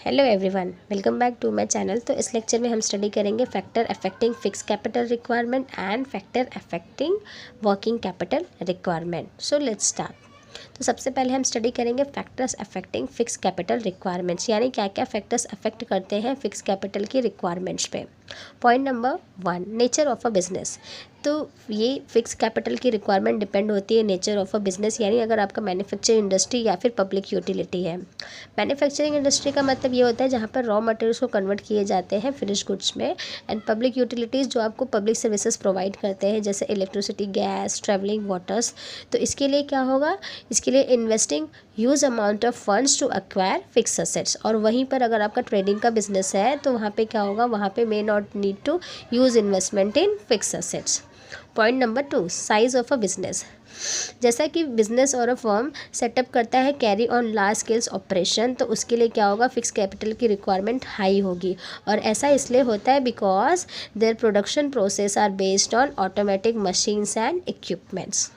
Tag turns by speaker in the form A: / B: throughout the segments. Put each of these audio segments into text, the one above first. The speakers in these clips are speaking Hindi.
A: Hello everyone, welcome back to my channel. तो इस लेक्चर में हम स्टडी करेंगे factor affecting fix capital requirement and factor affecting working capital requirement. So let's start. तो सबसे पहले हम स्टडी करेंगे factors affecting fix capital requirements, यानी क्या क्या फैक्टर्स अफेक्ट करते हैं फिक्स कैपिटल की रिक्वायरमेंट्स पे। Point number 1, nature of a business. तो ये फिक्स कैपिटल की रिक्वायरमेंट डिपेंड होती है नेचर ऑफ अ बिजनेस, यानी अगर आपका मैन्युफैक्चरिंग इंडस्ट्री या फिर पब्लिक यूटिलिटी है। मैन्युफैक्चरिंग इंडस्ट्री का मतलब ये होता है जहाँ पर रॉ मटेरियल्स को कन्वर्ट किए जाते हैं फिनिश गुड्स में। एंड पब्लिक यूटिलिटीज़ जो आपको पब्लिक सर्विसेज प्रोवाइड करते हैं, जैसे इलेक्ट्रिसिटी, गैस, ट्रैवलिंग, वाटर्स। तो इसके लिए क्या होगा, इसके लिए investing huge amount of funds to acquire fix assets. और वहीं पर अगर आपका ट्रेडिंग का बिजनेस है तो वहाँ पे क्या होगा, वहाँ पे may not need to use investment in fix assets. Point number 2, size of a business. जैसा कि बिजनेस और अ फर्म सेटअप करता है carry on large scales operation, तो उसके लिए क्या होगा, फिक्स कैपिटल की रिक्वायरमेंट हाई होगी। और ऐसा इसलिए होता है because there production process are based on automatic machines and equipments.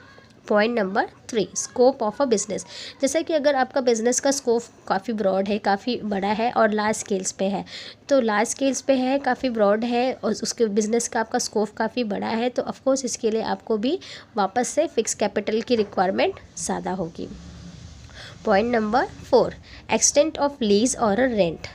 A: Point number 3, scope of a business. जैसे कि अगर आपका बिजनेस का स्कोप काफ़ी ब्रॉड है, काफ़ी बड़ा है और लार्ज स्केल्स पे है, तो लार्ज स्केल्स पे है, काफ़ी ब्रॉड है और उसके बिजनेस का आपका स्कोप काफ़ी बड़ा है, तो ऑफकोर्स इसके लिए आपको भी वापस से फिक्स कैपिटल की रिक्वायरमेंट ज़्यादा होगी। Point number 4, extent of lease और rent.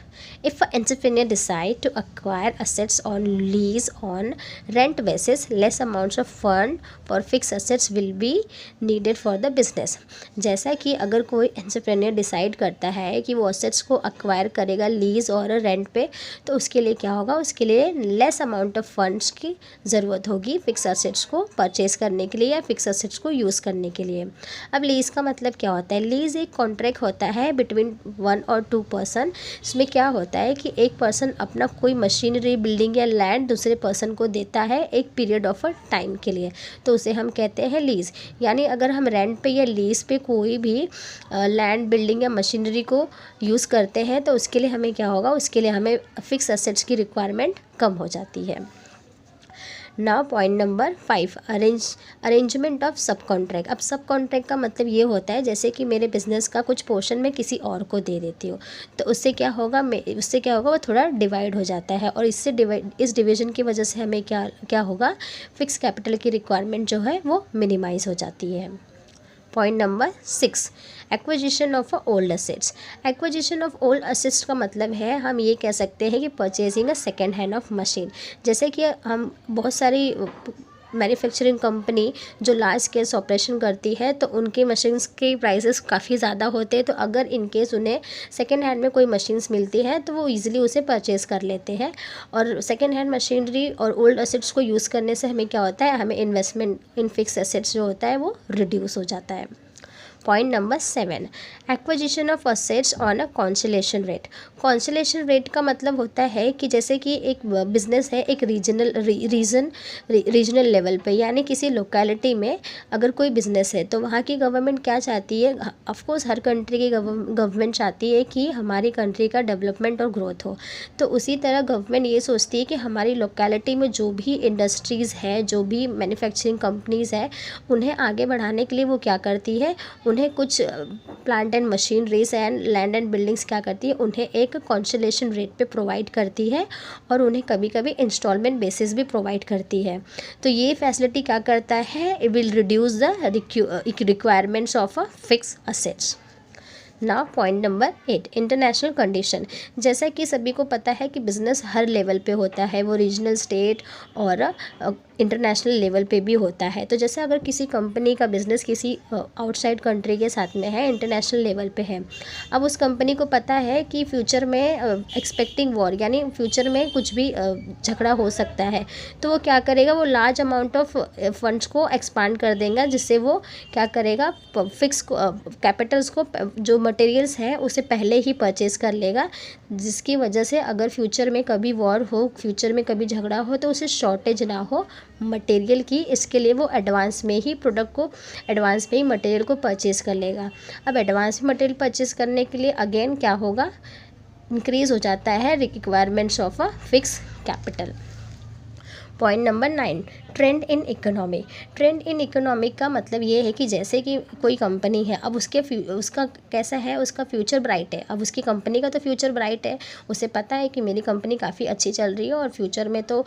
A: If an entrepreneur decide to acquire assets on lease on rent basis, less amounts of fund for fixed assets will be needed for the business। जैसा कि अगर कोई एंटरप्रेन्योर डिसाइड करता है कि वो असेट्स को अक्वायर करेगा लीज और रेंट पे, तो उसके लिए क्या होगा, उसके लिए लेस अमाउंट ऑफ फंड्स की ज़रूरत होगी फिक्स असेट्स को परचेज करने के लिए या फिक्स असेट्स को यूज़ करने के लिए। अब लीज का मतलब क्या होता है, लीज एक कॉन्ट्रैक्ट होता है बिटवीन 1 और 2 पर्सन। इसमें क्या होता है कि एक पर्सन अपना कोई मशीनरी, बिल्डिंग या लैंड दूसरे पर्सन को देता है एक पीरियड ऑफ अ टाइम के लिए, तो उसे हम कहते हैं लीज। यानी अगर हम रेंट पे या लीज पे कोई भी लैंड, बिल्डिंग या मशीनरी को यूज़ करते हैं तो उसके लिए हमें क्या होगा, उसके लिए हमें फिक्स असेट्स की रिक्वायरमेंट कम हो जाती है। Now point number 5, arrangement of सब कॉन्ट्रैक्ट। अब सब कॉन्ट्रैक्ट का मतलब ये होता है जैसे कि मेरे बिजनेस का कुछ पोर्शन मैं किसी और को दे देती हूँ, तो उससे क्या होगा, वो थोड़ा डिवाइड हो जाता है और इस डिवीजन की वजह से हमें क्या होगा, फिक्स कैपिटल की रिक्वायरमेंट जो है वो मिनिमाइज हो जाती है। Point number 6, acquisition of old assets. Acquisition of old assets का मतलब है, हम ये कह सकते हैं कि purchasing a second hand of machine. जैसे कि हम बहुत सारी मैन्युफैक्चरिंग कंपनी जो लार्ज स्केल्स ऑपरेशन करती है, तो उनके मशीन्स के प्राइसेस काफ़ी ज़्यादा होते हैं, तो अगर इनकेस उन्हें सेकेंड हैंड में कोई मशीन्स मिलती है तो वो ईजिली उसे परचेज़ कर लेते हैं। और सेकेंड हैंड मशीनरी और ओल्ड असेट्स को यूज़ करने से हमें क्या होता है, हमें इन्वेस्टमेंट इन फिक्स असेट्स जो होता है वो रिड्यूस हो जाता है। Point number 7, acquisition of assets on a consolation rate. Consolation rate का मतलब होता है कि जैसे कि एक बिजनेस है एक रीजनल लेवल पे, यानी किसी लोकेलिटी में अगर कोई बिजनेस है तो वहाँ की गवर्नमेंट क्या चाहती है, ऑफकोर्स हर कंट्री की गवर्नमेंट चाहती है कि हमारी कंट्री का डेवलपमेंट और ग्रोथ हो। तो उसी तरह गवर्नमेंट ये सोचती है कि हमारी लोकेलिटी में जो भी इंडस्ट्रीज़ है, जो भी मैन्युफैक्चरिंग कंपनीज़ है, उन्हें आगे बढ़ाने के लिए वो क्या करती है, उन्हें कुछ plant and machineries and land and buildings क्या करती है, उन्हें एक कॉन्सोलेशन रेट पे प्रोवाइड करती है और उन्हें कभी कभी इंस्टॉलमेंट बेसिस भी प्रोवाइड करती है। तो ये फैसिलिटी क्या करता है, it will reduce the requirements of a fix assets. Now point number 8, international condition. जैसा कि सभी को पता है कि बिज़नेस हर लेवल पे होता है, वो रीजनल, स्टेट और इंटरनेशनल लेवल पे भी होता है। तो जैसे अगर किसी कंपनी का बिज़नेस किसी आउटसाइड कंट्री के साथ में है, इंटरनेशनल लेवल पे है, अब उस कंपनी को पता है कि फ्यूचर में एक्सपेक्टिंग वॉर, यानी फ्यूचर में कुछ भी झगड़ा हो सकता है, तो वो क्या करेगा, वो लार्ज अमाउंट ऑफ फंड्स को एक्सपांड कर देगा, जिससे वो क्या करेगा, फिक्स कैपिटल्स को, जो मटेरियल्स हैं उसे पहले ही परचेज़ कर लेगा, जिसकी वजह से अगर फ्यूचर में कभी वॉर हो, फ्यूचर में कभी झगड़ा हो, तो उसे शॉर्टेज ना हो मटेरियल की। इसके लिए वो एडवांस में ही मटेरियल को परचेज़ कर लेगा। अब एडवांस में मटेरियल परचेज़ करने के लिए अगेन क्या होगा, इंक्रीज़ हो जाता है requirements of a fix capital. Point number 9, trend in economy. Trend in economy का मतलब ये है कि जैसे कि कोई कंपनी है, अब उसका कैसा है, उसका फ्यूचर ब्राइट है। अब उसकी कंपनी का तो फ्यूचर ब्राइट है, उसे पता है कि मेरी कंपनी काफ़ी अच्छी चल रही है और फ्यूचर में तो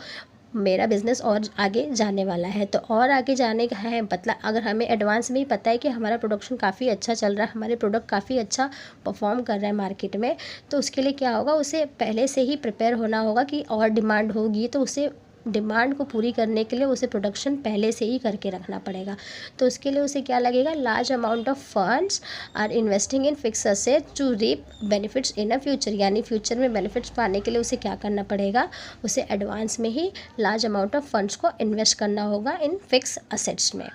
A: मेरा बिज़नेस और आगे जाने वाला है। तो और आगे जाने का है मतलब अगर हमें एडवांस में ही पता है कि हमारा प्रोडक्शन काफ़ी अच्छा चल रहा है, हमारे प्रोडक्ट काफ़ी अच्छा परफॉर्म कर रहा है मार्केट में, तो उसके लिए क्या होगा, उसे पहले से ही प्रिपेयर होना होगा कि और डिमांड होगी, तो उसे डिमांड को पूरी करने के लिए उसे प्रोडक्शन पहले से ही करके रखना पड़ेगा। तो उसके लिए उसे क्या लगेगा, large amount of funds are investing in fix asset to reap benefits in a future. यानी फ्यूचर में बेनिफिट्स पाने के लिए उसे क्या करना पड़ेगा, उसे एडवांस में ही लार्ज अमाउंट ऑफ फंड्स को इन्वेस्ट करना होगा इन फिक्स असेट्स में।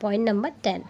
A: Point number 10,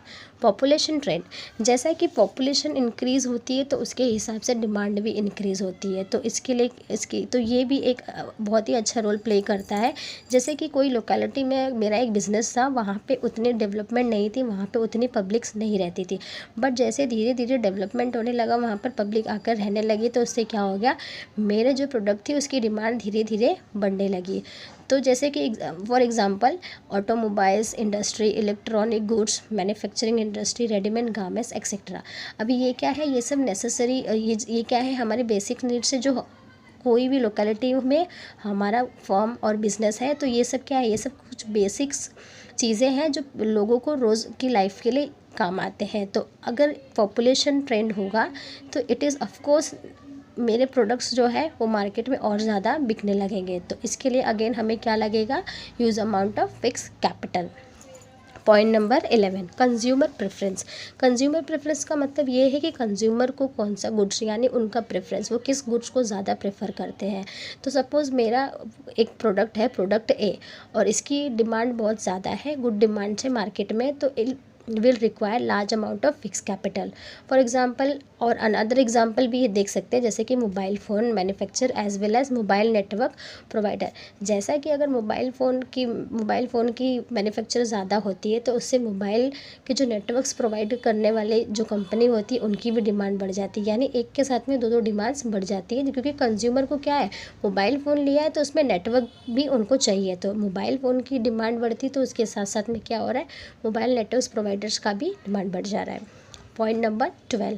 A: population trend. जैसा कि पॉपुलेशन इंक्रीज़ होती है तो उसके हिसाब से डिमांड भी इंक्रीज़ होती है। तो इसके लिए तो ये भी एक बहुत ही अच्छा रोल प्ले करता है। जैसे कि कोई लोकेलिटी में मेरा एक बिज़नेस था, वहाँ पे उतनी डेवलपमेंट नहीं थी, वहाँ पे उतनी पब्लिक्स नहीं रहती थी, बट जैसे धीरे धीरे डेवलपमेंट होने लगा, वहाँ पर पब्लिक आकर रहने लगी, तो उससे क्या हो गया, मेरे जो प्रोडक्ट थी उसकी डिमांड धीरे धीरे बढ़ने लगी। तो जैसे कि for example automobiles industry, electronic goods, manufacturing industry, readymade garments etcetera. अभी ये क्या है, ये सब नेसेसरी, ये क्या है, हमारे बेसिक नीड्स से जो कोई भी लोकेलिटी में हमारा फॉर्म और बिजनेस है, तो ये सब क्या है, ये सब कुछ बेसिक्स चीज़ें हैं जो लोगों को रोज़ की लाइफ के लिए काम आते हैं। तो अगर पॉपुलेशन ट्रेंड होगा तो इट इज़ ऑफकोर्स मेरे प्रोडक्ट्स जो है वो मार्केट में और ज़्यादा बिकने लगेंगे। तो इसके लिए अगेन हमें क्या लगेगा, huge amount of fix capital. Point number 11, consumer preference. Consumer preference का मतलब ये है कि कंज्यूमर को कौन सा गुड्स, यानी उनका प्रेफरेंस, वो किस गुड्स को ज़्यादा प्रेफर करते हैं। तो सपोज़ मेरा एक प्रोडक्ट है, प्रोडक्ट ए, और इसकी डिमांड बहुत ज़्यादा है, गुड डिमांड है मार्केट में, तो will require large amount of fixed capital. For example, और अनदर एग्जाम्पल भी ये देख सकते हैं, जैसे कि mobile phone manufacture as well as mobile network provider. जैसा कि अगर मोबाइल फ़ोन की मैन्युफैक्चर ज़्यादा होती है, तो उससे मोबाइल के जो नेटवर्क्स प्रोवाइड करने वाले जो कंपनी होती है उनकी भी डिमांड बढ़ जाती है। यानी एक के साथ में दो डिमांड्स बढ़ जाती है, क्योंकि कंज्यूमर को क्या है, मोबाइल फ़ोन लिया है तो उसमें नेटवर्क भी उनको चाहिए, तो मोबाइल फ़ोन की डिमांड बढ़ती, तो उसके साथ साथ में क्या हो रहा है, मोबाइल नेटवर्क प्रोवाइडर्स का भी डिमांड बढ़ जा रहा है। Point number 12,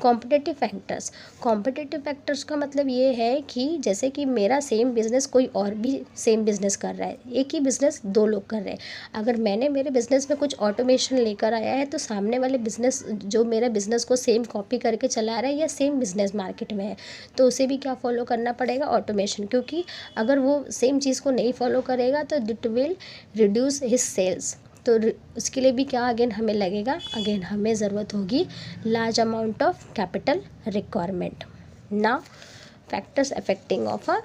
A: competitive factors. Competitive factors का मतलब ये है कि जैसे कि मेरा सेम बिज़नेस कोई और भी सेम बिज़नेस कर रहा है, एक ही बिज़नेस दो लोग कर रहे हैं। अगर मैंने मेरे बिज़नेस में कुछ ऑटोमेशन लेकर आया है, तो सामने वाले बिज़नेस जो मेरा बिज़नेस को सेम कॉपी करके चला रहा है या सेम बिज़नेस मार्केट में है, तो उसे भी क्या फॉलो करना पड़ेगा, ऑटोमेशन। क्योंकि अगर वो सेम चीज़ को नहीं फॉलो करेगा तो it will reduce his sales. तो उसके लिए भी क्या अगेन हमें लगेगा, अगेन हमें ज़रूरत होगी large amount of capital requirement. Now factors affecting of a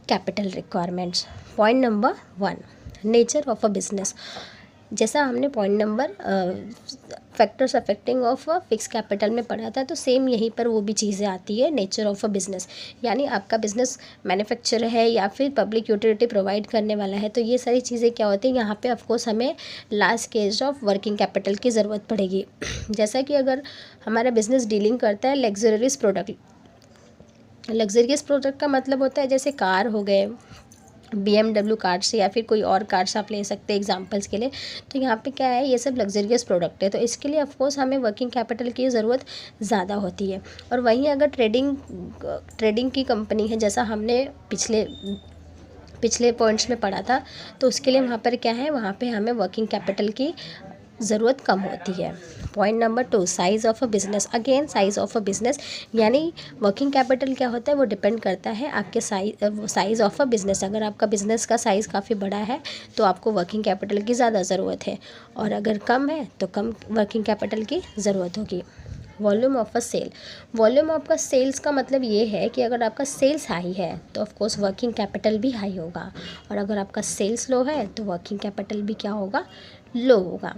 A: capital requirements. Point number 1, nature of a business. जैसा हमने point number factors affecting of fix capital में पढ़ा था, तो सेम यहीं पर वो भी चीज़ें आती है, नेचर ऑफ अ बिज़नेस। यानी आपका बिज़नेस मैन्युफैक्चर है या फिर पब्लिक यूटिलिटी प्रोवाइड करने वाला है, तो ये सारी चीज़ें क्या होती हैं, यहाँ पे ऑफकोर्स हमें large scale of working capital की ज़रूरत पड़ेगी। जैसा कि अगर हमारा बिज़नेस डीलिंग करता है लग्जरियस प्रोडक्ट, लग्जरियस प्रोडक्ट का मतलब होता है जैसे कार हो गए, BMW कार्ड्स या फिर कोई और कार्ड्स आप ले सकते हैं एग्जांपल्स के लिए। तो यहाँ पे क्या है, ये सब लग्जरियस प्रोडक्ट है, तो इसके लिए ऑफकोर्स हमें वर्किंग कैपिटल की ज़रूरत ज़्यादा होती है। और वहीं अगर ट्रेडिंग की कंपनी है, जैसा हमने पिछले पॉइंट्स में पढ़ा था, तो उसके लिए वहाँ पर क्या है, वहाँ पे हमें वर्किंग कैपिटल की ज़रूरत कम होती है। Point number 2, size of a business. Again size of a business, यानी वर्किंग कैपिटल क्या होता है, वो डिपेंड करता है आपके साइज़ ऑफ अ बिज़नेस। अगर आपका बिज़नेस का साइज़ काफ़ी बड़ा है तो आपको वर्किंग कैपिटल की ज़्यादा ज़रूरत है, और अगर कम है तो कम वर्किंग कैपिटल की ज़रूरत होगी। Volume of a sale. Volume of का सेल्स का मतलब ये है कि अगर आपका सेल्स हाई है तो ऑफकोर्स वर्किंग कैपिटल भी हाई होगा, और अगर आपका सेल्स लो है तो वर्किंग कैपिटल भी क्या होगा, लो होगा।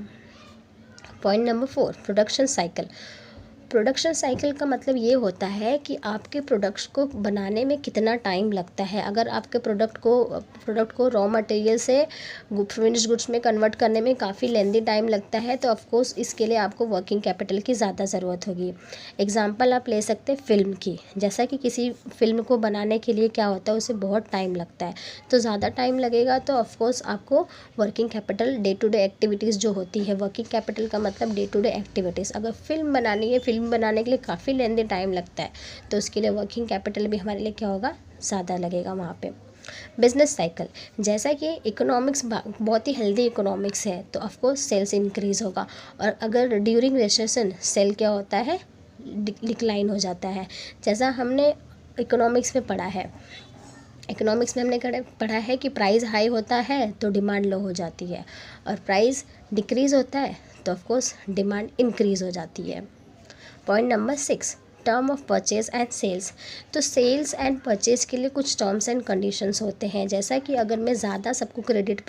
A: Point number 4, production cycle. Production cycle का मतलब ये होता है कि आपके प्रोडक्ट्स को बनाने में कितना टाइम लगता है। अगर आपके प्रोडक्ट को रॉ मटेरियल से फिनिश गुड्स में कन्वर्ट करने में काफ़ी लेंदी टाइम लगता है तो ऑफ कोर्स इसके लिए आपको वर्किंग कैपिटल की ज़्यादा ज़रूरत होगी। एग्जांपल आप ले सकते हैं फिल्म की। जैसा कि किसी फिल्म को बनाने के लिए क्या होता है, उसे बहुत टाइम लगता है, तो ज़्यादा टाइम लगेगा तो ऑफ कोर्स आपको working capital day to day activities जो होती है, वर्किंग कैपिटल का मतलब डे टू डे एक्टिविटीज़। अगर फिल्म बनानी है, फिल्म बनाने के लिए काफ़ी लेंदी टाइम लगता है तो उसके लिए वर्किंग कैपिटल भी हमारे लिए क्या होगा, ज़्यादा लगेगा वहाँ पे। बिजनेस साइकिल, जैसा कि इकोनॉमिक्स बहुत ही हेल्दी इकोनॉमिक्स है तो ऑफकोर्स सेल्स इंक्रीज़ होगा, और अगर ड्यूरिंग रिसेशन सेल क्या होता है, डिक्लाइन हो जाता है। जैसा हमने इकोनॉमिक्स में पढ़ा है, इकोनॉमिक्स में हमने पढ़ा है कि प्राइस हाई होता है तो डिमांड लो हो जाती है, और प्राइस डिक्रीज़ होता है तो ऑफकोर्स डिमांड इंक्रीज़ हो जाती है। Point number 6, term of purchase and sales. तो सेल्स एंड परचेज के लिए कुछ टर्म्स एंड कंडीशंस होते हैं। जैसा कि अगर मैं ज़्यादा सबको क्रेडिट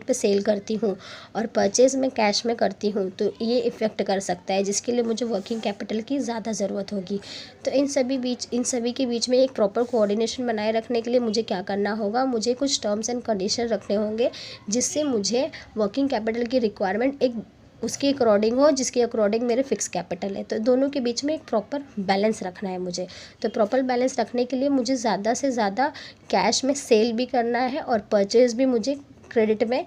A: पे सेल करती हूँ और परचेज में कैश में करती हूँ तो ये इफ़ेक्ट कर सकता है, जिसके लिए मुझे वर्किंग कैपिटल की ज़्यादा ज़रूरत होगी। तो इन सभी के बीच में एक प्रॉपर कोऑर्डिनेशन बनाए रखने के लिए मुझे क्या करना होगा, मुझे कुछ टर्म्स एंड कंडीशन रखने होंगे जिससे मुझे वर्किंग कैपिटल की रिक्वायरमेंट एक उसके अकॉर्डिंग हो, जिसके अकॉर्डिंग मेरे फिक्स कैपिटल है। तो दोनों के बीच में एक प्रॉपर बैलेंस रखना है मुझे। तो प्रॉपर बैलेंस रखने के लिए मुझे ज़्यादा से ज़्यादा कैश में सेल भी करना है और परचेज भी मुझे क्रेडिट में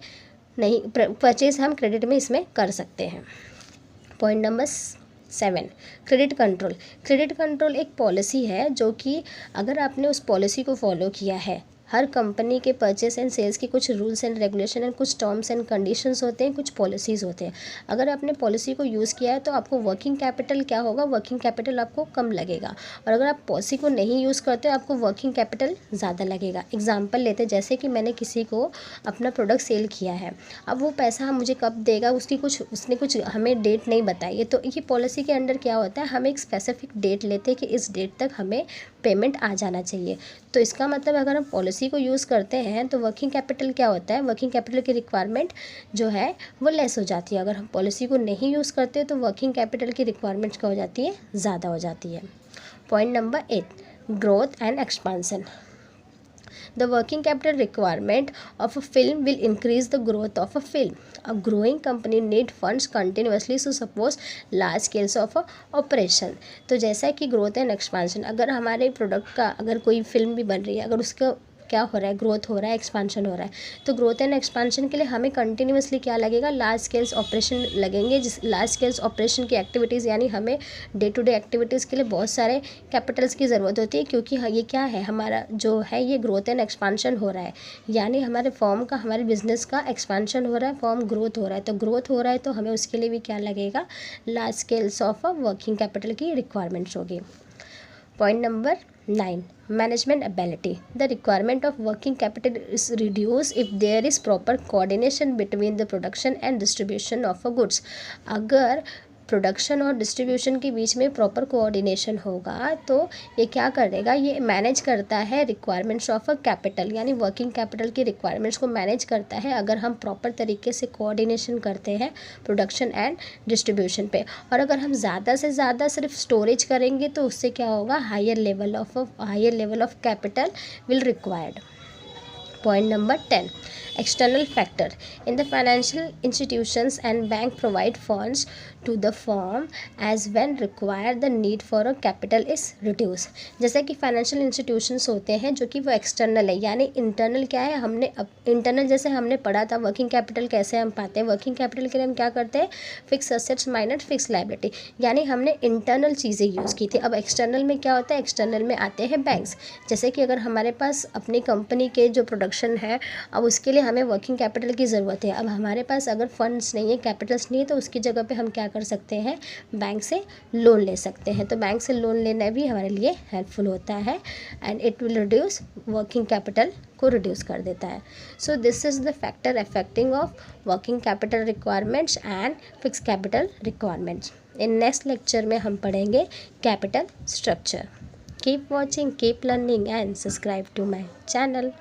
A: नहीं, परचेज हम क्रेडिट में इसमें कर सकते हैं। Point number 7, credit control. Credit control एक पॉलिसी है जो कि अगर आपने उस पॉलिसी को फॉलो किया है, हर कंपनी के परचेस एंड सेल्स के कुछ रूल्स एंड रेगुलेशन एंड कुछ टर्म्स एंड कंडीशंस होते हैं, कुछ पॉलिसीज़ होते हैं। अगर आपने पॉलिसी को यूज़ किया है तो आपको वर्किंग कैपिटल क्या होगा, वर्किंग कैपिटल आपको कम लगेगा, और अगर आप पॉलिसी को नहीं यूज़ करते आपको वर्किंग कैपिटल ज़्यादा लगेगा। एग्जाम्पल लेते हैं, जैसे कि मैंने किसी को अपना प्रोडक्ट सेल किया है, अब वो पैसा मुझे कब देगा उसने कुछ हमें डेट नहीं बताई है। तो ये पॉलिसी के अंडर क्या होता है, हम एक स्पेसिफिक डेट लेते हैं कि इस डेट तक हमें पेमेंट आ जाना चाहिए। तो इसका मतलब अगर हम पॉलिसी को यूज़ करते हैं तो वर्किंग कैपिटल क्या होता है, वर्किंग कैपिटल की रिक्वायरमेंट जो है वो लेस हो जाती है। अगर हम पॉलिसी को नहीं यूज़ करते तो वर्किंग कैपिटल की रिक्वायरमेंट्स क्या हो जाती है, ज़्यादा हो जाती है। Point number 8, growth and expansion. The working capital requirement of a film will increase the growth of a film. A growing company need funds continuously to support large scales of a operation. तो जैसा कि ग्रोथ एंड एक्सपांशन, अगर हमारे प्रोडक्ट का अगर कोई फिल्म भी बन रही है, अगर उसका क्या हो रहा है, ग्रोथ हो रहा है, एक्सपांशन हो रहा है, तो ग्रोथ एंड एक्सपांशन के लिए हमें कंटिन्यूसली क्या लगेगा, लार्ज स्केल्स ऑपरेशन लगेंगे। जिस लार्ज स्केल्स ऑपरेशन की एक्टिविटीज़ यानी हमें डे टू डे एक्टिविटीज़ के लिए बहुत सारे कैपिटल्स की ज़रूरत होती है, क्योंकि ये क्या है, हमारा जो है ये ग्रोथ एंड एक्सपांशन हो रहा है, यानी हमारे फॉर्म का, हमारे बिजनेस का एक्सपांशन हो रहा है, फॉर्म ग्रोथ हो रहा है। तो ग्रोथ हो रहा है तो हमें उसके लिए भी क्या लगेगा, large scales of working capital की रिक्वायरमेंट्स होगी। Point number 9, management ability. The requirement of working capital is reduced if there is proper coordination between the production and distribution of a goods. अगर प्रोडक्शन और डिस्ट्रीब्यूशन के बीच में प्रॉपर कोऑर्डिनेशन होगा तो ये क्या करेगा, ये मैनेज करता है रिक्वायरमेंट्स ऑफ अ कैपिटल, यानी वर्किंग कैपिटल की रिक्वायरमेंट्स को मैनेज करता है अगर हम प्रॉपर तरीके से कोऑर्डिनेशन करते हैं प्रोडक्शन एंड डिस्ट्रीब्यूशन पे। और अगर हम ज़्यादा से ज़्यादा सिर्फ स्टोरेज करेंगे तो उससे क्या होगा, higher level of capital will required. Point number 10, external factor. In the financial institutions and bank provide funds to the firm as when required the need for a capital is reduced. जैसे कि फाइनेंशियल इंस्टीट्यूशंस होते हैं जो कि वो एक्सटर्नल है, यानी इंटरनल क्या है, हमने इंटरनल जैसे हमने पढ़ा था वर्किंग कैपिटल कैसे हम पाते हैं, वर्किंग कैपिटल के लिए हम क्या करते हैं, fix assets minus fix liability, यानी हमने इंटरनल चीज़ें यूज़ की थी। अब एक्सटर्नल में क्या होता है, एक्सटर्नल में आते हैं बैंक्स। जैसे कि अगर हमारे पास अपनी कंपनी के जो प्रोडक्शन है, अब उसके लिए हमें वर्किंग कैपिटल की ज़रूरत है। अब हमारे पास अगर फंड्स नहीं है, कैपिटल्स नहीं है, तो उसकी जगह पे हम क्या कर सकते हैं, बैंक से लोन ले सकते हैं। तो बैंक से लोन लेना भी हमारे लिए हेल्पफुल होता है and it will reduce, working capital को रिड्यूस कर देता है। So this is the factor affecting of working capital requirements and fix capital requirements. In next lecture में हम पढ़ेंगे capital structure. Keep watching, keep learning and subscribe to my channel.